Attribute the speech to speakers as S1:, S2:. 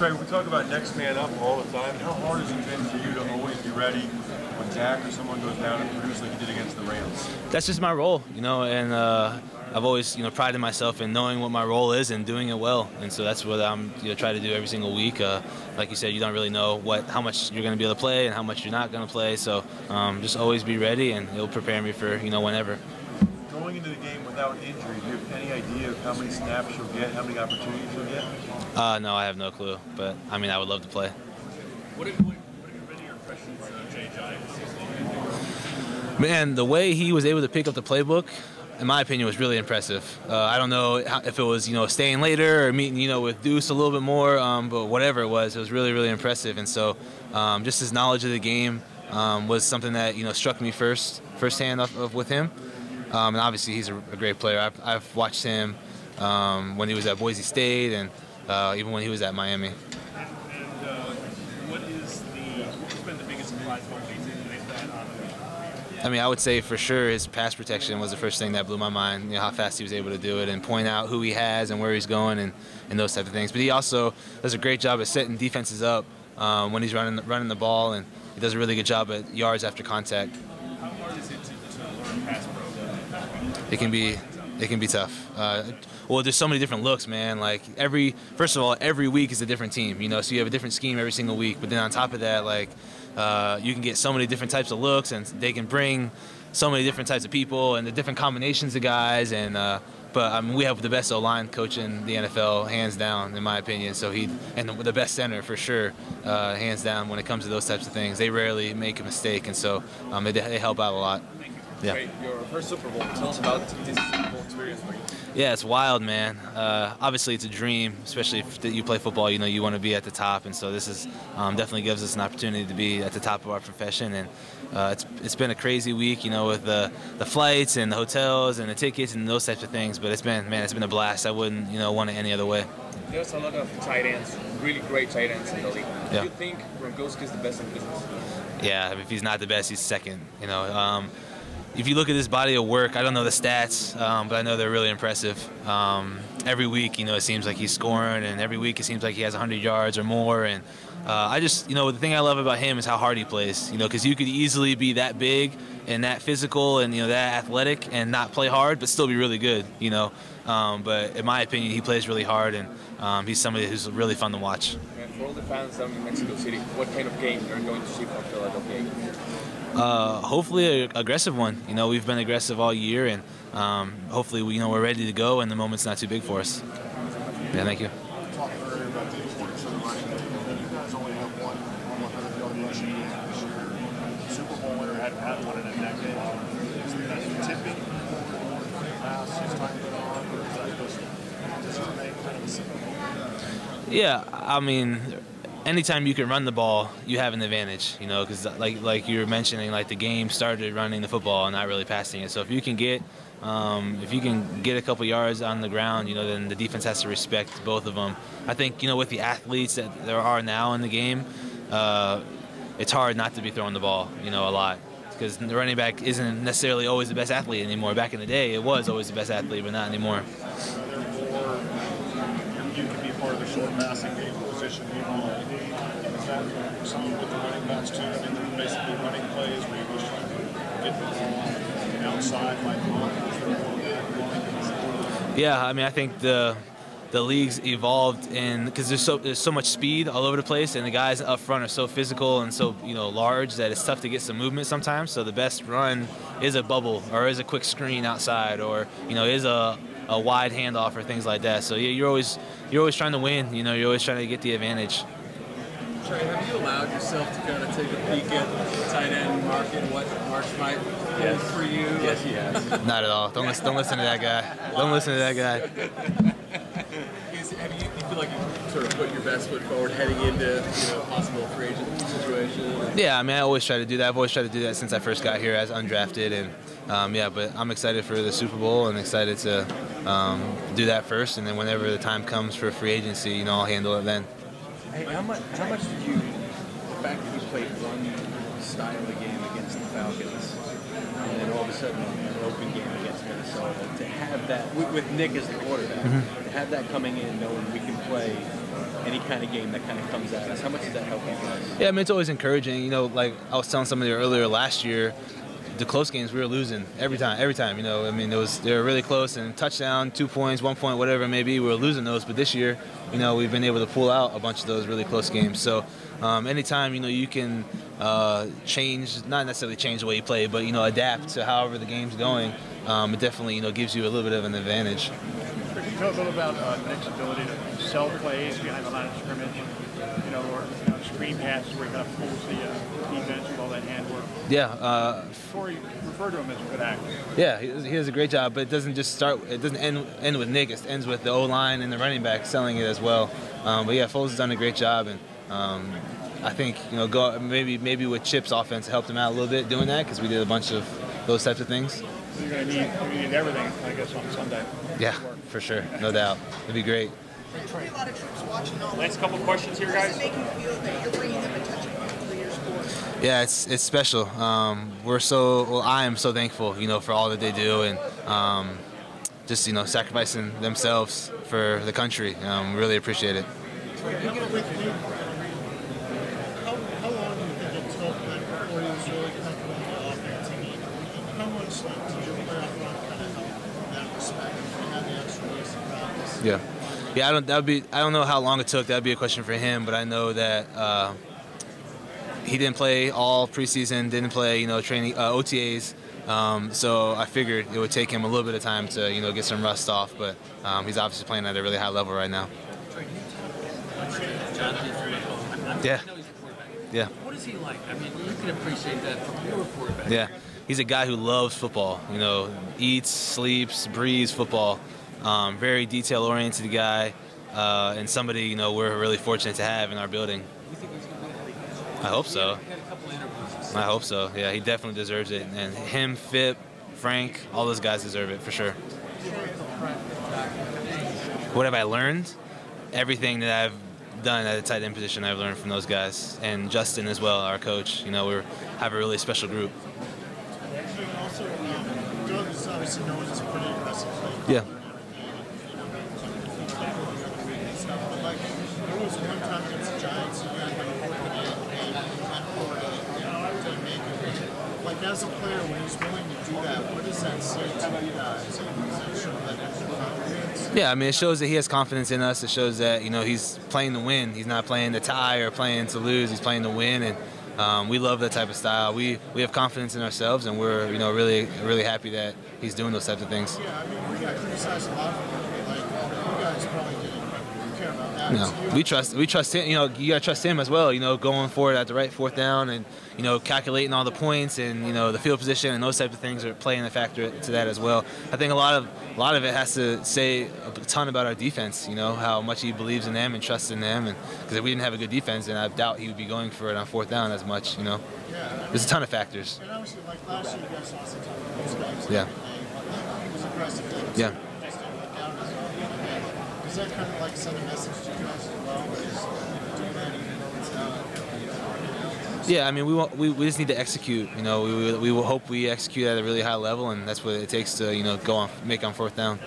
S1: Trey, we talk about next man up all the time. How hard has it been for you to always be ready when Dak or someone goes down and produce like you did against the Rams?
S2: That's just my role, and I've always, prided myself in knowing what my role is and doing it well. And so that's what I'm try to do every single week. Like you said, you don't really know how much you're going to be able to play and how much you're not going to play. So just always be ready, and it'll prepare me for whenever.
S1: Going into the game without injury, do you have any idea of how many snaps you'll get, how many opportunities you'll get?
S2: No, I have no clue. But I mean, I would love to play.
S3: What have been your impressions of Jay Giants?
S2: Man, the way he was able to pick up the playbook, in my opinion, was really impressive. I don't know if it was, staying later or meeting, with Deuce a little bit more, but whatever it was really, really impressive. And so just his knowledge of the game was something that, struck me firsthand with him. And obviously he's a great player. I've watched him when he was at Boise State and even when he was at Miami.
S3: And what's been the biggest surprise for you?
S2: I mean, I would say for sure his pass protection was the first thing that blew my mind, how fast he was able to do it and point out who he has and where he's going and those type of things. But he also does a great job at setting defenses up when he's running the ball, and he does a really good job at yards after contact.
S3: How hard is it to learn pass pro?
S2: It can be tough. Well, there's so many different looks, man. Like first of all, every week is a different team, so you have a different scheme every single week. But then on top of that, you can get so many different types of looks, and they can bring so many different types of people and the different combinations of guys. And but I mean, we have the best O-line coach in the NFL, hands down, in my opinion. So and the best center for sure, hands down. When it comes to those types of things, they rarely make a mistake, and so they help out a lot.
S3: Thank you.
S2: Yeah.
S4: Great. Your first Super Bowl. Tell us about this Super Bowl experience for you.
S2: Yeah, it's wild, man. Obviously, it's a dream, especially if you play football. You want to be at the top, and so this is definitely gives us an opportunity to be at the top of our profession. And it's been a crazy week, with the flights and the hotels and the tickets and those types of things. But it's been a blast. I wouldn't want it any other way.
S4: There's a lot of tight ends, really great tight ends in the league.
S2: Yeah.
S4: Do you think Gronkowski is the best in the business?
S2: Yeah, if he's not the best, he's second. If you look at his body of work, I don't know the stats, but I know they're really impressive. Every week, it seems like he's scoring, and every week it seems like he has 100 yards or more. And I just, the thing I love about him is how hard he plays. Because you could easily be that big and that physical and that athletic and not play hard, but still be really good. But in my opinion, he plays really hard, and he's somebody who's really fun to watch.
S4: And for all the fans down in Mexico City, what kind of game are you going to see from Philadelphia?
S2: Hopefully an aggressive one. We've been aggressive all year, and hopefully we're ready to go, and the moment's not too big for us. Yeah, thank you.
S5: Talking earlier about the importance of the rushing game. You guys only have one 100-yard rushing game this year. Super Bowl winner hadn't had one in a decade. Is that tipping pass as time goes on, or is that just remain kind of a Super Bowl?
S2: Yeah, I mean, anytime you can run the ball, you have an advantage, because like you were mentioning, the game started running the football and not really passing it. So if you can get a couple yards on the ground, then the defense has to respect both of them. I think, with the athletes that there are now in the game, it's hard not to be throwing the ball, a lot. Because the running back isn't necessarily always the best athlete anymore. Back in the day, it was always the best athlete, but not anymore.
S5: You can be part of the short passing game position. Is that something with the running backs too? I mean, they're basically running plays where you're just trying to get the ball outside like
S2: Yeah, I mean, I think the league's evolved because there's so much speed all over the place, and the guys up front are so physical and so large that it's tough to get some movement sometimes. So the best run is a bubble or is a quick screen outside or is a wide handoff or things like that. So yeah, you're always trying to win. You're always trying to get the advantage.
S3: Trey, have you allowed yourself to kind of take a peek at the tight end market, what March might hold for you?
S4: Yes, he has.
S2: Not at all. Don't listen to that guy. Don't listen to that guy.
S3: You feel like you sort of put your best foot forward heading into possible free agent situation?
S2: Yeah, I mean, I always try to do that. I've always tried to do that since I first got here as undrafted, and yeah, but I'm excited for the Super Bowl and excited to do that first, and then whenever the time comes for free agency, I'll handle it then.
S6: Hey, how much did you, the fact that you played one style of game against the Falcons, and then all of a sudden an open game against Minnesota, to have that, with Nick as the quarterback, to have that coming in knowing we can play any kind of game that kind of comes at us? How much does that help you guys?
S2: Yeah, I mean, it's always encouraging. You know, like I was telling somebody earlier last year, the close games we were losing every time. You know, I mean, they were really close, and touchdown, 2 points, 1 point, whatever it may be, we were losing those. But this year, you know, we've been able to pull out a bunch of those really close games. So anytime, you know, you can change, not necessarily change the way you play, but, you know, adapt to however the game's going, it definitely, you know, gives you a little bit of an advantage.
S5: Could you talk a little about Nick's ability to sell plays behind the line of scrimmage, you know, or screen passes where he kind of pulls the defense with all that handwork?
S2: Yeah.
S5: Before you refer to him as a good actor.
S2: Yeah, he does a great job, but it doesn't just start. It doesn't end with Nick. It ends with the O-line and the running back selling it as well. But yeah, Foles has done a great job, and I think, you know, maybe with Chip's offense helped him out a little bit doing that, because we did a bunch of those types of things.
S5: So you're going to need everything, I guess, on Sunday.
S2: Yeah, for sure, no doubt. It'd be great.
S7: There's going to be a lot of troops watching all
S5: Last couple questions here, guys.
S7: Does it make you feel that you're bringing them a touch of fun to your sport?
S2: Yeah, it's special. I am so thankful, you know, for all that they do, and just, you know, sacrificing themselves for the country. Really appreciate it.
S8: How long do you think it took before he was really comfortable in the offense? I mean, how much did your playoff run kind of help in that respect? If you had the extra weeks of practice?
S2: Yeah. I don't know how long it took. That'd be a question for him. But I know that he didn't play all preseason, didn't play, you know, training OTAs. So I figured it would take him a little bit of time to, you know, get some rust off. But he's obviously playing at a really high level right now. Yeah. Yeah.
S3: What is he like? I mean, you can appreciate that from your quarterback.
S2: Yeah. He's a guy who loves football. You know, eats, sleeps, breathes football. Very detail-oriented guy, and somebody, you know, we're really fortunate to have in our building. I hope so. I hope so. Yeah, he definitely deserves it. And him, Phip, Frank, all those guys deserve it for sure. What have I learned? Everything that I've done at the tight end position, I've learned from those guys, and Justin as well, our coach. You know, we have a really special group.
S8: Also, Doug is obviously known as a pretty aggressive player.
S2: Yeah.
S8: But like, there was one time against the Giants, you had like a didn't make it. Like, as a player, when he's willing to do that, what does that say to you guys? Does that show that extra confidence?
S2: Yeah, I mean, it shows that he has confidence in us. It shows that, you know, he's playing to win. He's not playing to tie or playing to lose. He's playing to win, and we love that type of style. We have confidence in ourselves, and we're, you know, really happy that he's doing those types of things.
S8: Yeah, I mean, we got criticized a lot for it. Like, you guys probably didn't care about that.
S2: No, we trust him. You know, you gotta trust him as well. You know, going for it at the right fourth down, and, you know, calculating all the points, and, you know, the field position and those types of things are playing a factor to that as well. I think a lot of it has to say a ton about our defense. You know, how much he believes in them and trusts in them, and because if we didn't have a good defense, then I doubt he would be going for it on fourth down as much. You know, there's a ton of factors.
S8: And obviously, like last year, you guys lost a ton of those guys.
S2: Yeah.
S8: He was aggressive.
S2: Yeah.
S8: Just didn't work out as well. Does that kind of like send a message to you guys as well? Just doing that even though it's not.
S2: Yeah, I mean, we just need to execute. You know, we will hope we execute at a really high level, and that's what it takes to, you know, make on fourth down.